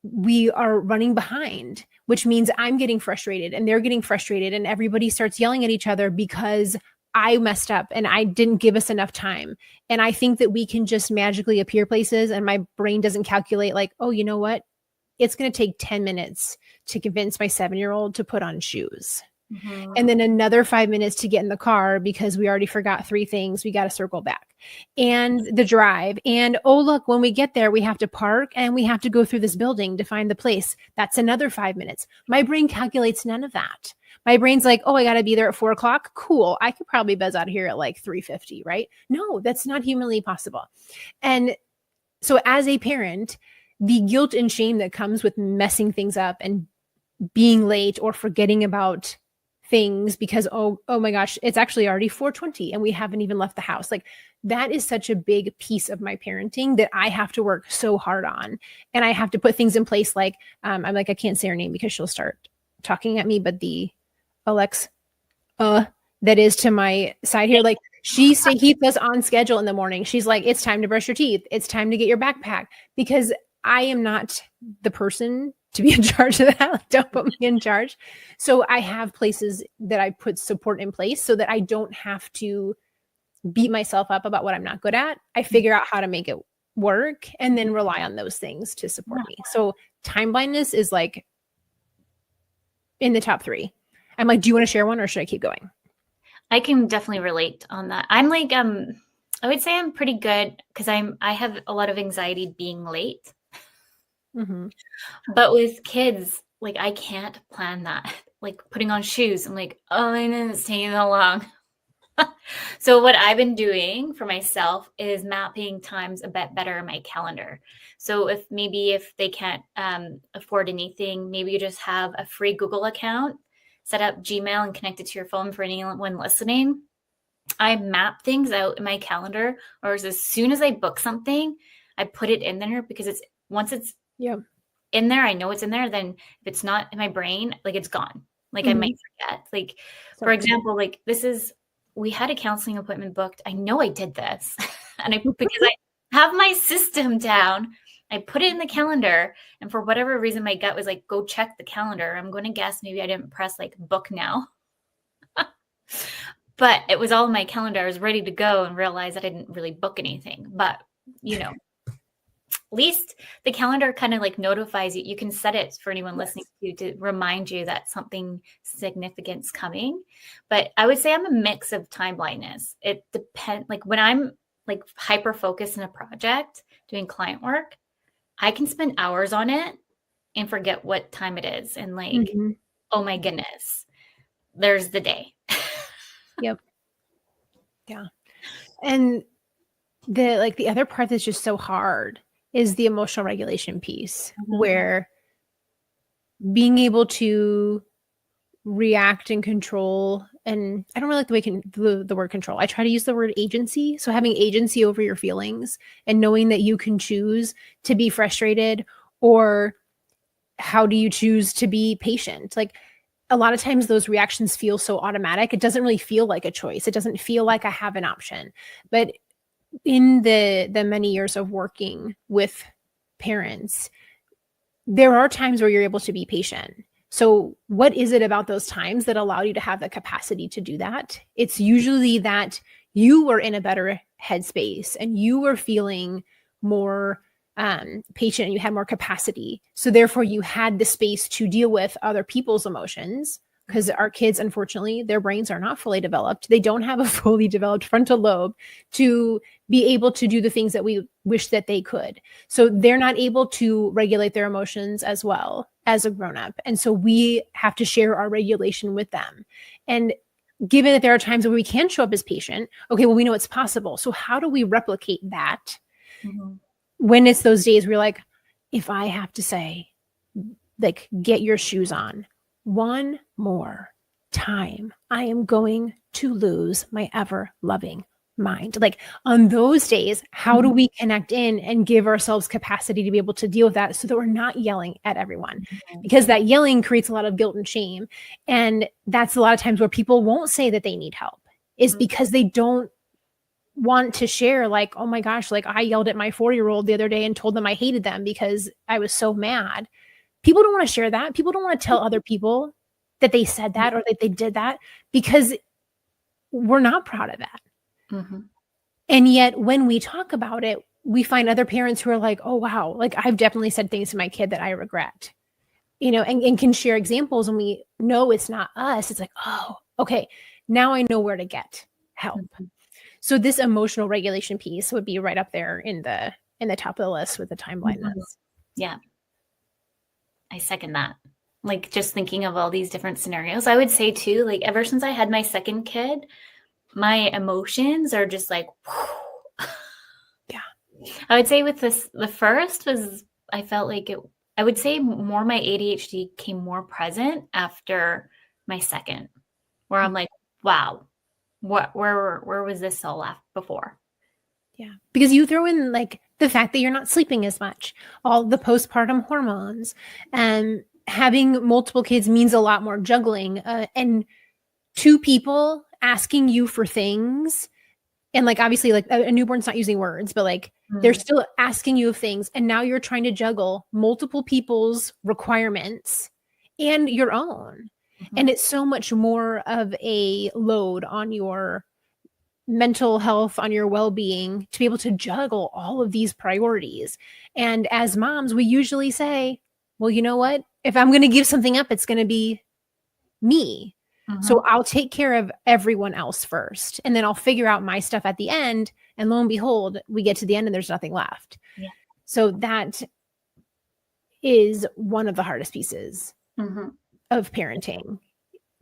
we are running behind, which means I'm getting frustrated and they're getting frustrated and everybody starts yelling at each other because I messed up and I didn't give us enough time. And I think that we can just magically appear places and my brain doesn't calculate like, oh, you know what? It's going to take 10 minutes to convince my 7-year-old to put on shoes. Mm-hmm. And then another 5 minutes to get in the car because we already forgot 3 things. We got to circle back and the drive. And oh, look, when we get there, we have to park and we have to go through this building to find the place. That's another 5 minutes. My brain calculates none of that. My brain's like, oh, I got to be there at 4:00. Cool. I could probably buzz out of here at like 3:50, right? No, that's not humanly possible. And so as a parent, the guilt and shame that comes with messing things up and being late or forgetting about things because, oh my gosh, it's actually already 4:20 and we haven't even left the house. Like, that is such a big piece of my parenting that I have to work so hard on. And I have to put things in place. Like, I'm like, I can't say her name because she'll start talking at me, but the Alexa, that is to my side here. Like, she keeps us on schedule in the morning. She's like, it's time to brush your teeth. It's time to get your backpack, because I am not the person to be in charge of that. Like, don't put me in charge. So I have places that I put support in place so that I don't have to beat myself up about what I'm not good at. I figure out how to make it work and then rely on those things to support me. So time blindness is like in the top 3. I'm like, do you want to share one or should I keep going? I can definitely relate on that. I'm like, I would say I'm pretty good because I have a lot of anxiety being late. Mm-hmm. But with kids, like, I can't plan that. Like, putting on shoes, I'm like, oh, I know it's taking that long. So what I've been doing for myself is mapping times a bit better in my calendar. So if they can't afford anything, maybe you just have a free Google account, set up Gmail and connect it to your phone for anyone listening. I map things out in my calendar, or as soon as I book something, I put it in there, because once it's in there, I know it's in there. Then if it's not in my brain, like, it's gone. Like, I might forget. Like, for example, like, we had a counseling appointment booked. I know I did this. And because I have my system down, I put it in the calendar. And for whatever reason, my gut was like, go check the calendar. I'm going to guess maybe I didn't press like book now. But it was all in my calendar. I was ready to go and realized I didn't really book anything. But, at least the calendar kind of like notifies you. You can set it for anyone listening to remind you that something significant's coming. But I would say I'm a mix of time blindness. It depends. Like, when I'm like hyper focused in a project doing client work, I can spend hours on it and forget what time it is. And like, oh my goodness, there's the day. Yep. Yeah. And the other part that's just so hard is the emotional regulation piece, where being able to react and control, and I don't really like the word control. I try to use the word agency. So having agency over your feelings and knowing that you can choose to be frustrated, or how do you choose to be patient? Like, a lot of times those reactions feel so automatic. It doesn't really feel like a choice. It doesn't feel like I have an option. But in the many years of working with parents, there are times where you're able to be patient. So what is it about those times that allow you to have the capacity to do that? It's usually that you were in a better headspace and you were feeling more patient and you had more capacity. So therefore you had the space to deal with other people's emotions, because our kids, unfortunately, their brains are not fully developed. They don't have a fully developed frontal lobe to be able to do the things that we wish that they could. So they're not able to regulate their emotions as well as a grown-up. And so we have to share our regulation with them. And given that there are times where we can show up as patient, okay, well, we know it's possible. So how do we replicate that when it's those days where you're like, if I have to say, like, get your shoes on one more time, I am going to lose my ever loving mind. Like on those days, how do we connect in and give ourselves capacity to be able to deal with that so that we're not yelling at everyone? Because that yelling creates a lot of guilt and shame. And that's a lot of times where people won't say that they need help, is because they don't want to share, like, oh my gosh, like I yelled at my 4-year-old the other day and told them I hated them because I was so mad. People don't want to share that. People don't want to tell other people that they said that or that they did that, because we're not proud of that. And yet when we talk about it, we find other parents who are like, oh, wow, like I've definitely said things to my kid that I regret, and can share examples, and we know it's not us. It's like, oh, okay, now I know where to get help. So this emotional regulation piece would be right up there in the top of the list with the time blindness. Yeah. I second that. Like just thinking of all these different scenarios, I would say too, like ever since I had my second kid, my emotions are just like, yeah. I would say with this, the first was, I felt like I would say more my ADHD came more present after my second, where I'm like, wow, where was this all left before? Yeah. Because you throw in like the fact that you're not sleeping as much, all the postpartum hormones, and having multiple kids means a lot more juggling, and two people asking you for things. And like, obviously like a newborn's not using words, but like they're still asking you of things. And now you're trying to juggle multiple people's requirements and your own. And it's so much more of a load on your mental health, on your well-being, to be able to juggle all of these priorities. And as moms, we usually say, well, you know what? If I'm going to give something up, it's going to be me. So I'll take care of everyone else first, and then I'll figure out my stuff at the end. And lo and behold, we get to the end and there's nothing left. Yeah. So that is one of the hardest pieces of parenting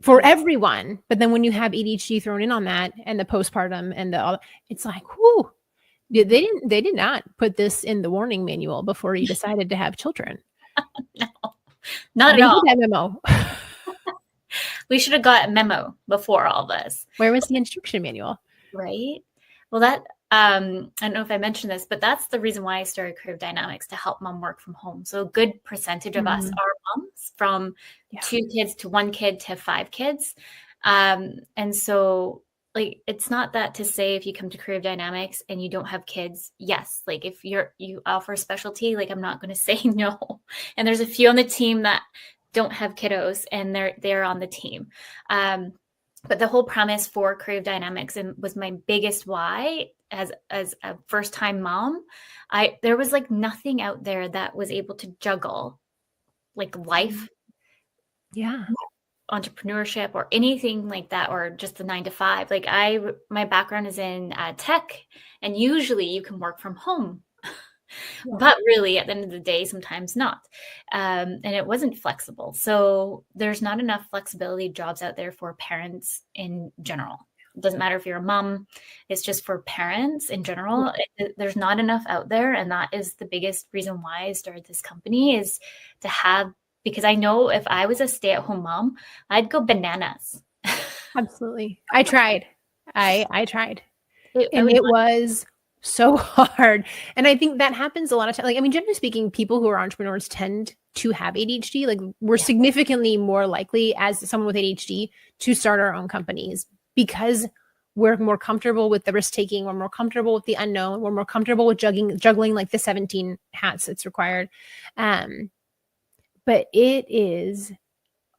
for everyone. But then when you have ADHD thrown in on that, and the postpartum and it's like, whoo, they did not put this in the warning manual before you decided to have children. No, not at all. That memo. We should have got a memo before all this. Where was the instruction manual? Right. Well, that, I don't know if I mentioned this, but that's the reason why I started Creative Dynamics, to help mom work from home. So a good percentage of us are moms, from 2 kids to 1 kid to 5 kids. And so like, it's not that to say if you come to Creative Dynamics and you don't have kids, yes, like if you offer a specialty, like I'm not going to say no. And there's a few on the team that don't have kiddos, and they're on the team. But the whole premise for Creative Dynamics was my biggest why as a first time mom. There was like nothing out there that was able to juggle like life, entrepreneurship, or anything like that, or just the 9 to 5. Like my background is in tech, and usually you can work from home. But really, at the end of the day, sometimes not. And it wasn't flexible. So there's not enough flexibility jobs out there for parents in general. It doesn't matter if you're a mom. It's just for parents in general. There's not enough out there. And that is the biggest reason why I started this company, is to have, because I know if I was a stay-at-home mom, I'd go bananas. Absolutely. I tried. I tried. It was so hard. And I think that happens a lot of times. Like, I mean, generally speaking, people who are entrepreneurs tend to have ADHD. Like, we're significantly more likely as someone with ADHD to start our own companies, because we're more comfortable with the risk taking. We're more comfortable with the unknown. We're more comfortable with juggling like the 17 hats that's required. But it is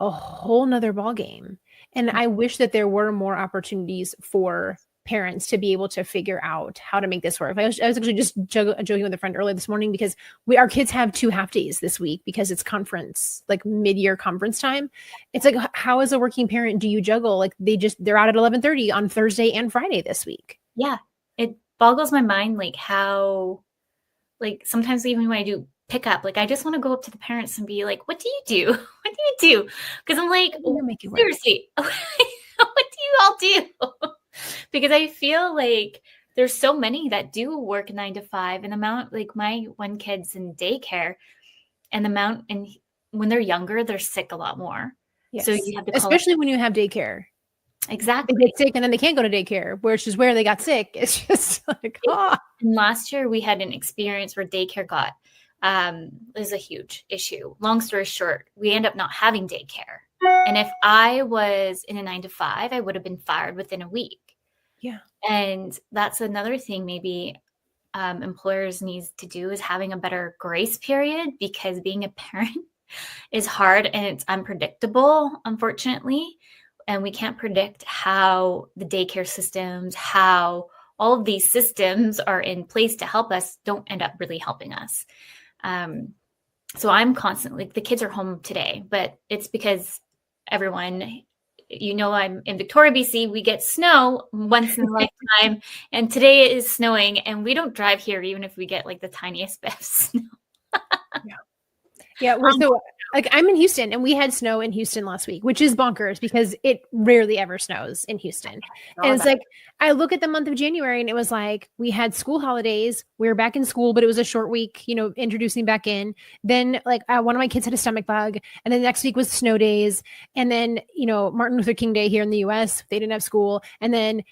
a whole nother ballgame. And I wish that there were more opportunities for parents to be able to figure out how to make this work. I was actually just joking with a friend earlier this morning, because our kids have 2 half days this week because it's conference, like mid-year conference time. It's like, how as a working parent do you juggle? Like they're out at 11:30 on Thursday and Friday this week. Yeah. It boggles my mind, like how, like sometimes even when I do pick up, like I just want to go up to the parents and be like, what do you do? What do you do? Because I'm like, seriously, what do you all do? Because I feel like there's so many that do work 9 to 5, and the amount, like my 1 kid's in daycare, and the amount, and when they're younger, they're sick a lot more. Yes. So you have to especially when you have daycare. They Exactly. get sick and then they can't go to daycare, which is where they got sick. It's just like, oh. And last year we had an experience where daycare got is a huge issue. Long story short, we end up not having daycare. And if I was in a 9 to 5, I would have been fired within a week. Yeah. And that's another thing maybe employers needs to do, is having a better grace period, because being a parent is hard and it's unpredictable, unfortunately. And we can't predict how the daycare systems, how all of these systems are in place to help us, don't end up really helping us. So I'm constantly, the kids are home today, but it's because everyone, I'm in Victoria, BC, we get snow once in a lifetime, and today it is snowing, and we don't drive here even if we get like the tiniest bit of snow. Yeah. Well, so like I'm in Houston and we had snow in Houston last week, which is bonkers because it rarely ever snows in Houston. And it's like, I look at the month of January and it was like, we had school holidays. We were back in school, but it was a short week, introducing back in. Then like one of my kids had a stomach bug. And then the next week was snow days. And then, Martin Luther King Day here in the US, they didn't have school. And then,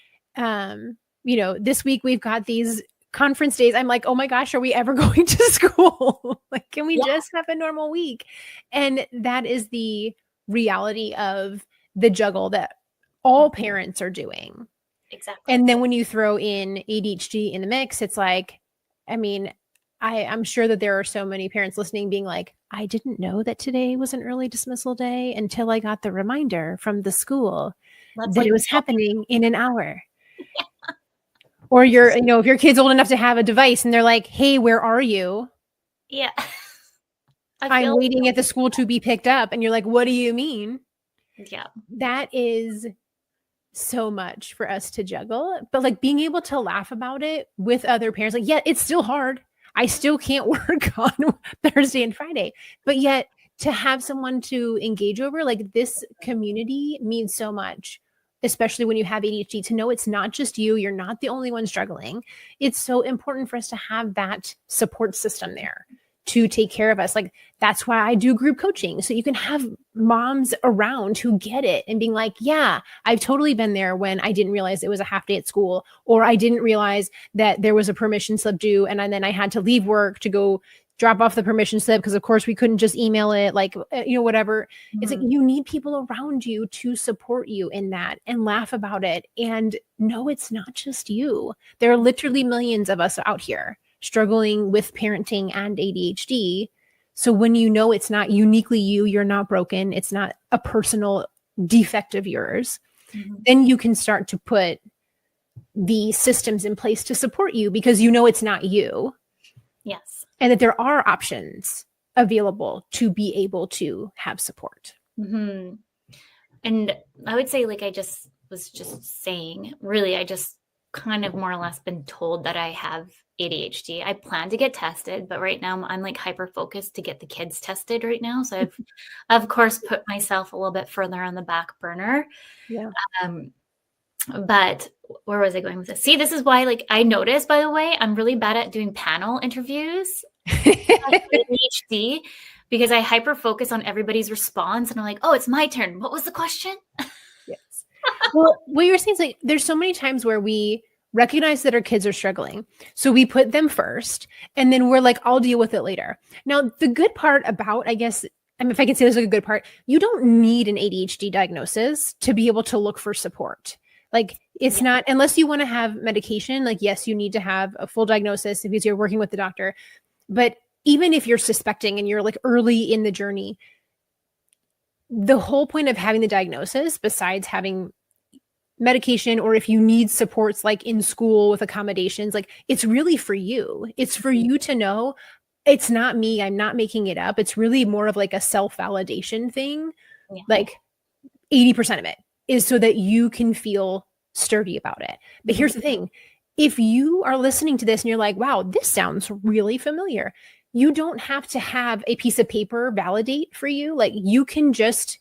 this week we've got these conference days. I'm like, oh my gosh, are we ever going to school? Like, can we just have a normal week? And that is the reality of the juggle that all parents are doing. Exactly. And then when you throw in ADHD in the mix, it's like, I mean, I'm sure that there are so many parents listening being like, I didn't know that today was an early dismissal day until I got the reminder from the school that it was happening in an hour. Or if your kid's old enough to have a device and they're like, hey, where are you? Yeah. I'm waiting at the school to be picked up. And you're like, what do you mean? Yeah. That is so much for us to juggle. But like being able to laugh about it with other parents, like, yeah, it's still hard. I still can't work on Thursday and Friday. But yet to have someone to engage over, like this community means so much. Especially when you have ADHD, to know it's not just you. You're not the only one struggling. It's so important for us to have that support system there to take care of us. Like that's why I do group coaching. So you can have moms around who get it and being like, yeah, I've totally been there when I didn't realize it was a half day at school, or I didn't realize that there was a permission slip due. And then I had to leave work to go drop off the permission slip because of course we couldn't just email it, like, whatever. Mm-hmm. It's like, you need people around you to support you in that and laugh about it. And no, it's not just you. There are literally millions of us out here struggling with parenting and ADHD. So when it's not uniquely you're not broken, it's not a personal defect of yours, then you can start to put the systems in place to support you because it's not you. Yes. And that there are options available to be able to have support. Mm-hmm. And I would say, like I just was just saying, really, I just kind of more or less been told that I have ADHD. I plan to get tested, but right now I'm like hyper focused to get the kids tested right now. So I've, of course, put myself a little bit further on the back burner. Yeah. But where was I going with this? See, this is why, like, I noticed, by the way, I'm really bad at doing panel interviews ADHD because I hyper focus on everybody's response. And I'm like, oh, it's my turn. What was the question? Yes. Well, what you're saying is like, there's so many times where we recognize that our kids are struggling. So we put them first and then we're like, I'll deal with it later. Now, the good part about, I guess, if I can say this is a good part, you don't need an ADHD diagnosis to be able to look for support. Like it's not, unless you want to have medication, like, yes, you need to have a full diagnosis because you're working with the doctor. But even if you're suspecting and you're like early in the journey, the whole point of having the diagnosis, besides having medication, or if you need supports like in school with accommodations, like it's really for you. It's for you to know it's not me. I'm not making it up. It's really more of like a self-validation thing. Yeah. Like 80% of it is so that you can feel sturdy about it. But here's the thing. If you are listening to this and you're like, wow, this sounds really familiar, you don't have to have a piece of paper validate for you. Like you can just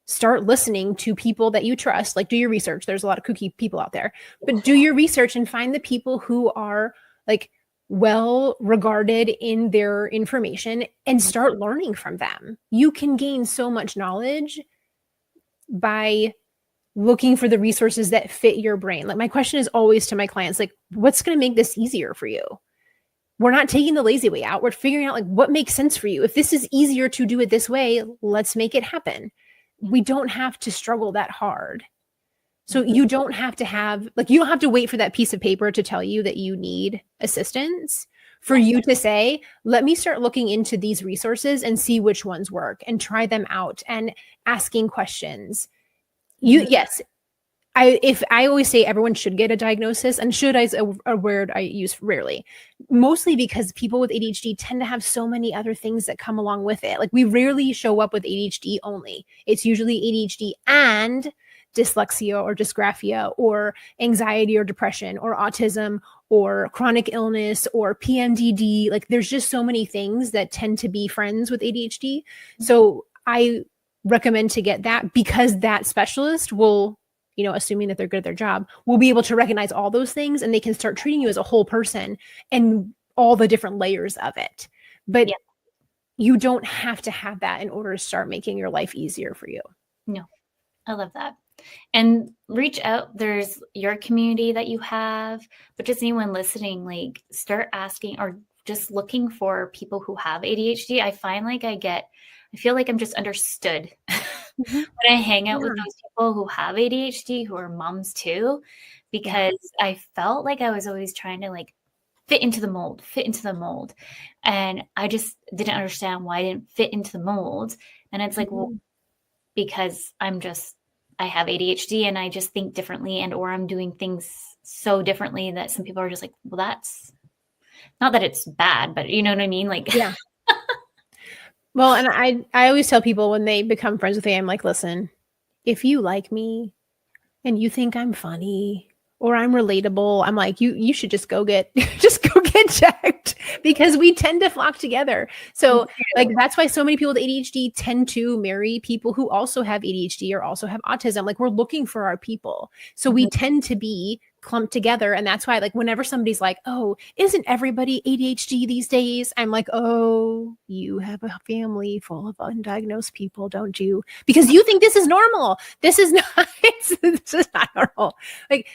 start listening to people that you trust. Like do your research. There's a lot of kooky people out there, but do your research and find the people who are like well regarded in their information and start learning from them. You can gain so much knowledge by looking for the resources that fit your brain. Like my question is always to my clients, like, what's going to make this easier for you? We're not taking the lazy way out. We're figuring out like what makes sense for you. If this is easier to do it this way, let's make it happen. We don't have to struggle that hard. So you don't have to have, like, you don't have to wait for that piece of paper to tell you that you need assistance for you to say, let me start looking into these resources and see which ones work and try them out and asking questions. Yes, I always say everyone should get a diagnosis, and should is a word I use rarely, mostly because people with ADHD tend to have so many other things that come along with it. Like we rarely show up with ADHD only. It's usually ADHD and dyslexia or dysgraphia or anxiety or depression or autism or chronic illness or PMDD. Like there's just so many things that tend to be friends with ADHD. So I recommend to get that, because that specialist will, you know, assuming that they're good at their job, will be able to recognize all those things, and they can start treating you as a whole person and all the different layers of it. But you don't have to have that in order to start making your life easier for you. No, I love that. And reach out. There's your community that you have, but just anyone listening, like start asking or just looking for people who have ADHD. I find like I feel like I'm just understood when I hang out with these people who have ADHD, who are moms too, because I felt like I was always trying to like fit into the mold. And I just didn't understand why I didn't fit into the mold. And it's like, well, because I have ADHD and I just think differently, and or I'm doing things so differently that some people are just like, well, that's not that it's bad, but you know what I mean? Like, yeah. Well, and I always tell people when they become friends with me, I'm like, listen, if you like me and you think I'm funny or I'm relatable, I'm like, you should just go get checked, because we tend to flock together. So like, that's why so many people with ADHD tend to marry people who also have ADHD or also have autism. Like we're looking for our people. So we tend to be clumped together. And that's why, like, whenever somebody's like, oh, isn't everybody ADHD these days? I'm like, oh, you have a family full of undiagnosed people, don't you? Because you think this is normal. This is not, this is not normal. Like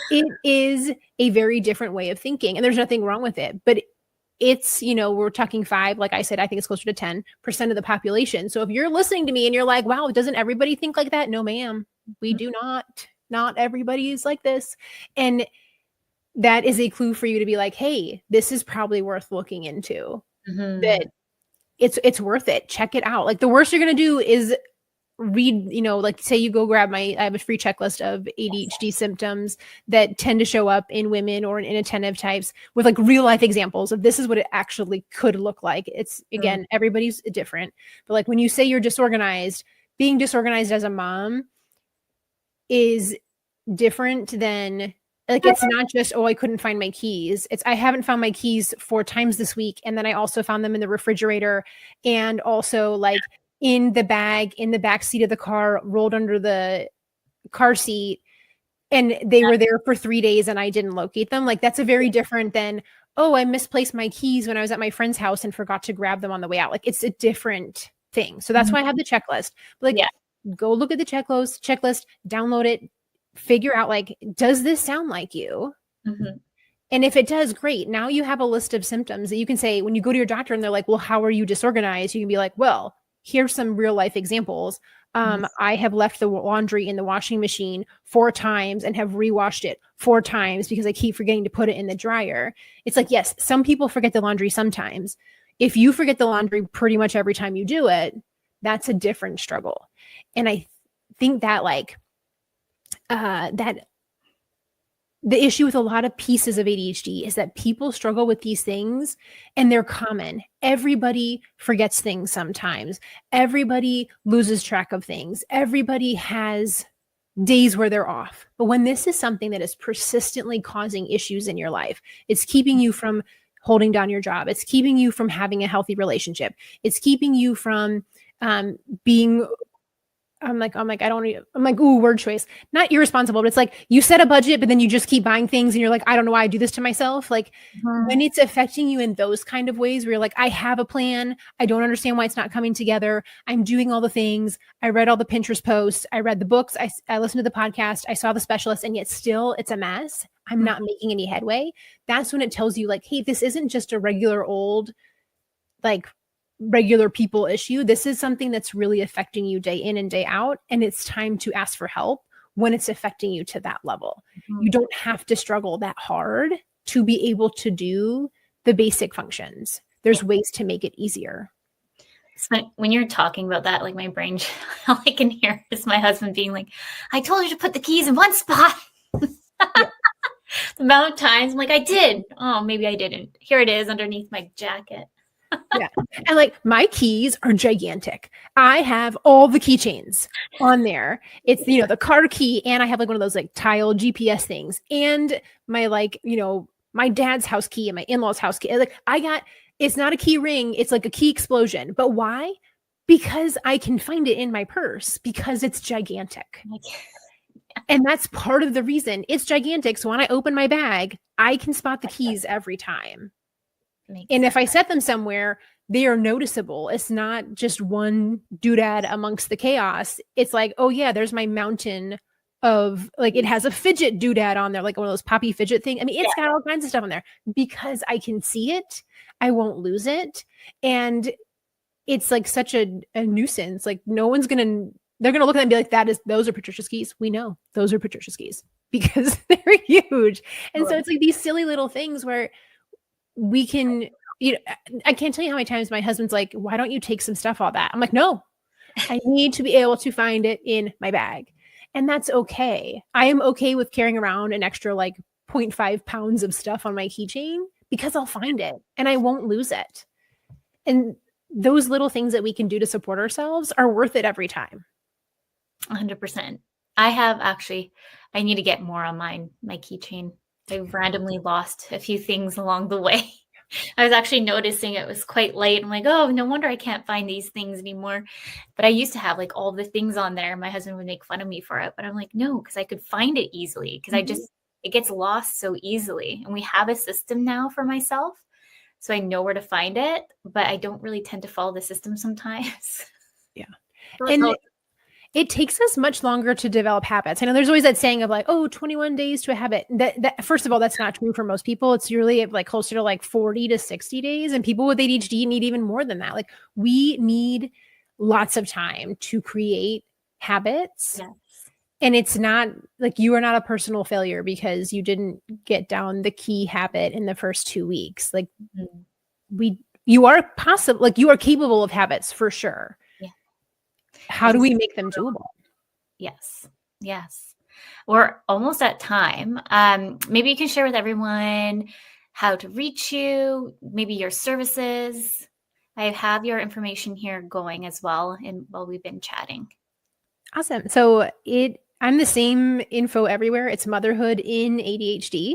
it is a very different way of thinking, and there's nothing wrong with it, but it's, you know, we're talking 5, like I said, I think it's closer to 10% of the population. So if you're listening to me and you're like, wow, doesn't everybody think like that? No, ma'am, we do not. Not everybody is like this. And that is a clue for you to be like, hey, this is probably worth looking into. That it's worth it. Check it out. Like the worst you're going to do is read, you know, like say you go grab I have a free checklist of ADHD symptoms that tend to show up in women or in inattentive types, with like real life examples of this is what it actually could look like. It's again, everybody's different, but like when you say you're disorganized, being disorganized as a mom is different than, like, it's not just, oh, I couldn't find my keys. It's, I haven't found my keys 4 times this week. And then I also found them in the refrigerator, and also like in the bag, in the back seat of the car, rolled under the car seat. And they were there for 3 days and I didn't locate them. Like that's a very different than, oh, I misplaced my keys when I was at my friend's house and forgot to grab them on the way out. Like it's a different thing. So that's why I have the checklist. But like, go look at the checklist, download it, figure out like, does this sound like you? And if it does, great. Now you have a list of symptoms that you can say when you go to your doctor and they're like, well, how are you disorganized? You can be like, well, here's some real life examples. I have left the laundry in the washing machine 4 times and have rewashed it 4 times because I keep forgetting to put it in the dryer. It's like, yes, some people forget the laundry sometimes. If you forget the laundry pretty much every time you do it, that's a different struggle. And I think that like, that the issue with a lot of pieces of ADHD is that people struggle with these things and they're common. Everybody forgets things sometimes. Everybody loses track of things. Everybody has days where they're off. But when this is something that is persistently causing issues in your life, it's keeping you from holding down your job. It's keeping you from having a healthy relationship. It's keeping you from being I'm like, I don't need, I'm like, ooh, word choice, not irresponsible, but it's like you set a budget, but then you just keep buying things and you're like, I don't know why I do this to myself. Like when it's affecting you in those kind of ways where you're like, I have a plan. I don't understand why it's not coming together. I'm doing all the things. I read all the Pinterest posts. I read the books. I listened to the podcast. I saw the specialist, and yet still it's a mess. I'm not making any headway. That's when it tells you like, hey, this isn't just a regular old, like regular people issue. This is something that's really affecting you day in and day out. And it's time to ask for help when it's affecting you to that level. You don't have to struggle that hard to be able to do the basic functions. There's ways to make it easier. So when you're talking about that, like my brain, all I can hear is my husband being like, I told you to put the keys in one spot. The amount of times I'm like, I did. Oh, maybe I didn't. Here it is underneath my jacket. Yeah. And like my keys are gigantic. I have all the keychains on there. It's, the car key. And I have like one of those like tile GPS things, and my like, my dad's house key and my in-laws house key. Like it's not a key ring. It's like a key explosion. But why? Because I can find it in my purse because it's gigantic. And that's part of the reason it's gigantic. So when I open my bag, I can spot the keys every time. And if I set them somewhere, they are noticeable. It's not just one doodad amongst the chaos. It's like, oh yeah, there's my mountain of like, it has a fidget doodad on there, like one of those poppy fidget things. I mean, it's got all kinds of stuff on there because I can see it. I won't lose it. And it's like such a nuisance. Like they're going to look at it and be like, those are Patricia's keys. We know those are Patricia's keys because they're huge. And so it's like these silly little things where we can, I can't tell you how many times my husband's like, why don't you take some stuff off that? I'm like, no, I need to be able to find it in my bag. And that's okay. I am okay with carrying around an extra like 0.5 pounds of stuff on my keychain because I'll find it and I won't lose it. And those little things that we can do to support ourselves are worth it every time. 100%. I need to get more on my keychain. I randomly lost a few things along the way. I was actually noticing it was quite light. I'm like, oh, no wonder I can't find these things anymore. But I used to have like all the things on there. My husband would make fun of me for it. But I'm like, no, because I could find it easily because it gets lost so easily. And we have a system now for myself. So I know where to find it, but I don't really tend to follow the system sometimes. Yeah. And it takes us much longer to develop habits. I know there's always that saying of like, 21 days to a habit. That first of all, that's not true for most people. It's really like closer to like 40 to 60 days. And people with ADHD need even more than that. Like we need lots of time to create habits. Yes. And it's not like you are not a personal failure because you didn't get down the key habit in the first 2 weeks. Like you are possible, like you are capable of habits for sure. How do we make them doable? Yes. We're almost at time. Maybe you can share with everyone how to reach you, maybe your services. I have your information here going as well while we've been chatting. Awesome. So I'm the same info everywhere. It's Motherhood in ADHD.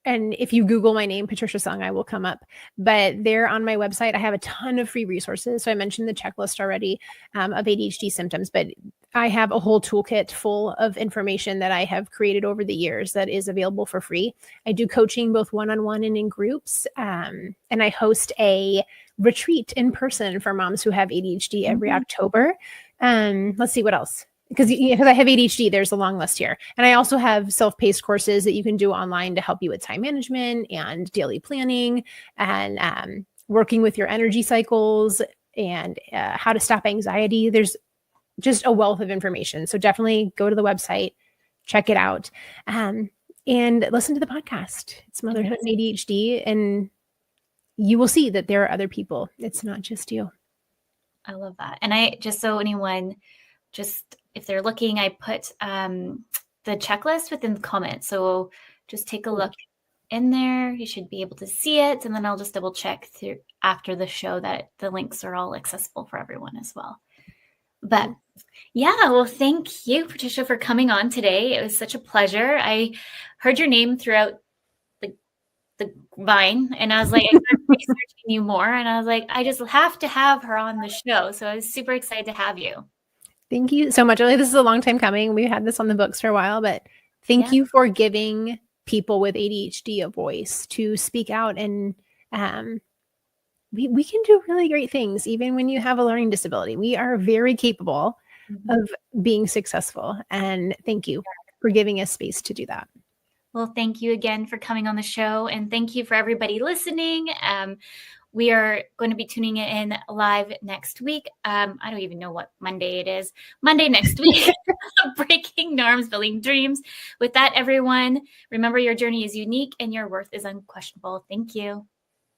And if you Google my name, Patricia Sung, I will come up. But there on my website, I have a ton of free resources. So I mentioned the checklist already of ADHD symptoms, but I have a whole toolkit full of information that I have created over the years that is available for free. I do coaching both one-on-one and in groups. And I host a retreat in person for moms who have ADHD every October. Let's see what else. Because I have ADHD, there's a long list here. And I also have self-paced courses that you can do online to help you with time management and daily planning and working with your energy cycles and how to stop anxiety. There's just a wealth of information. So definitely go to the website, check it out, and listen to the podcast. It's Motherhood and ADHD, and you will see that there are other people. It's not just you. I love that. And so anyone, if they're looking, I put the checklist within the comments. So just take a look in there. You should be able to see it. And then I'll just double check through after the show that the links are all accessible for everyone as well. But well, thank you, Patricia, for coming on today. It was such a pleasure. I heard your name throughout the Vine, and I was like, I started researching you more, and I was like, I just have to have her on the show. So I was super excited to have you. Thank you so much. This is a long time coming. We had this on the books for a while, but thank you for giving people with ADHD a voice to speak out. And we can do really great things, even when you have a learning disability. We are very capable of being successful. And thank you for giving us space to do that. Well, thank you again for coming on the show. And thank you for everybody listening. We are going to be tuning in live next week. I don't even know what Monday it is. Monday next week. Breaking norms, building dreams. With that, everyone, remember your journey is unique and your worth is unquestionable. Thank you.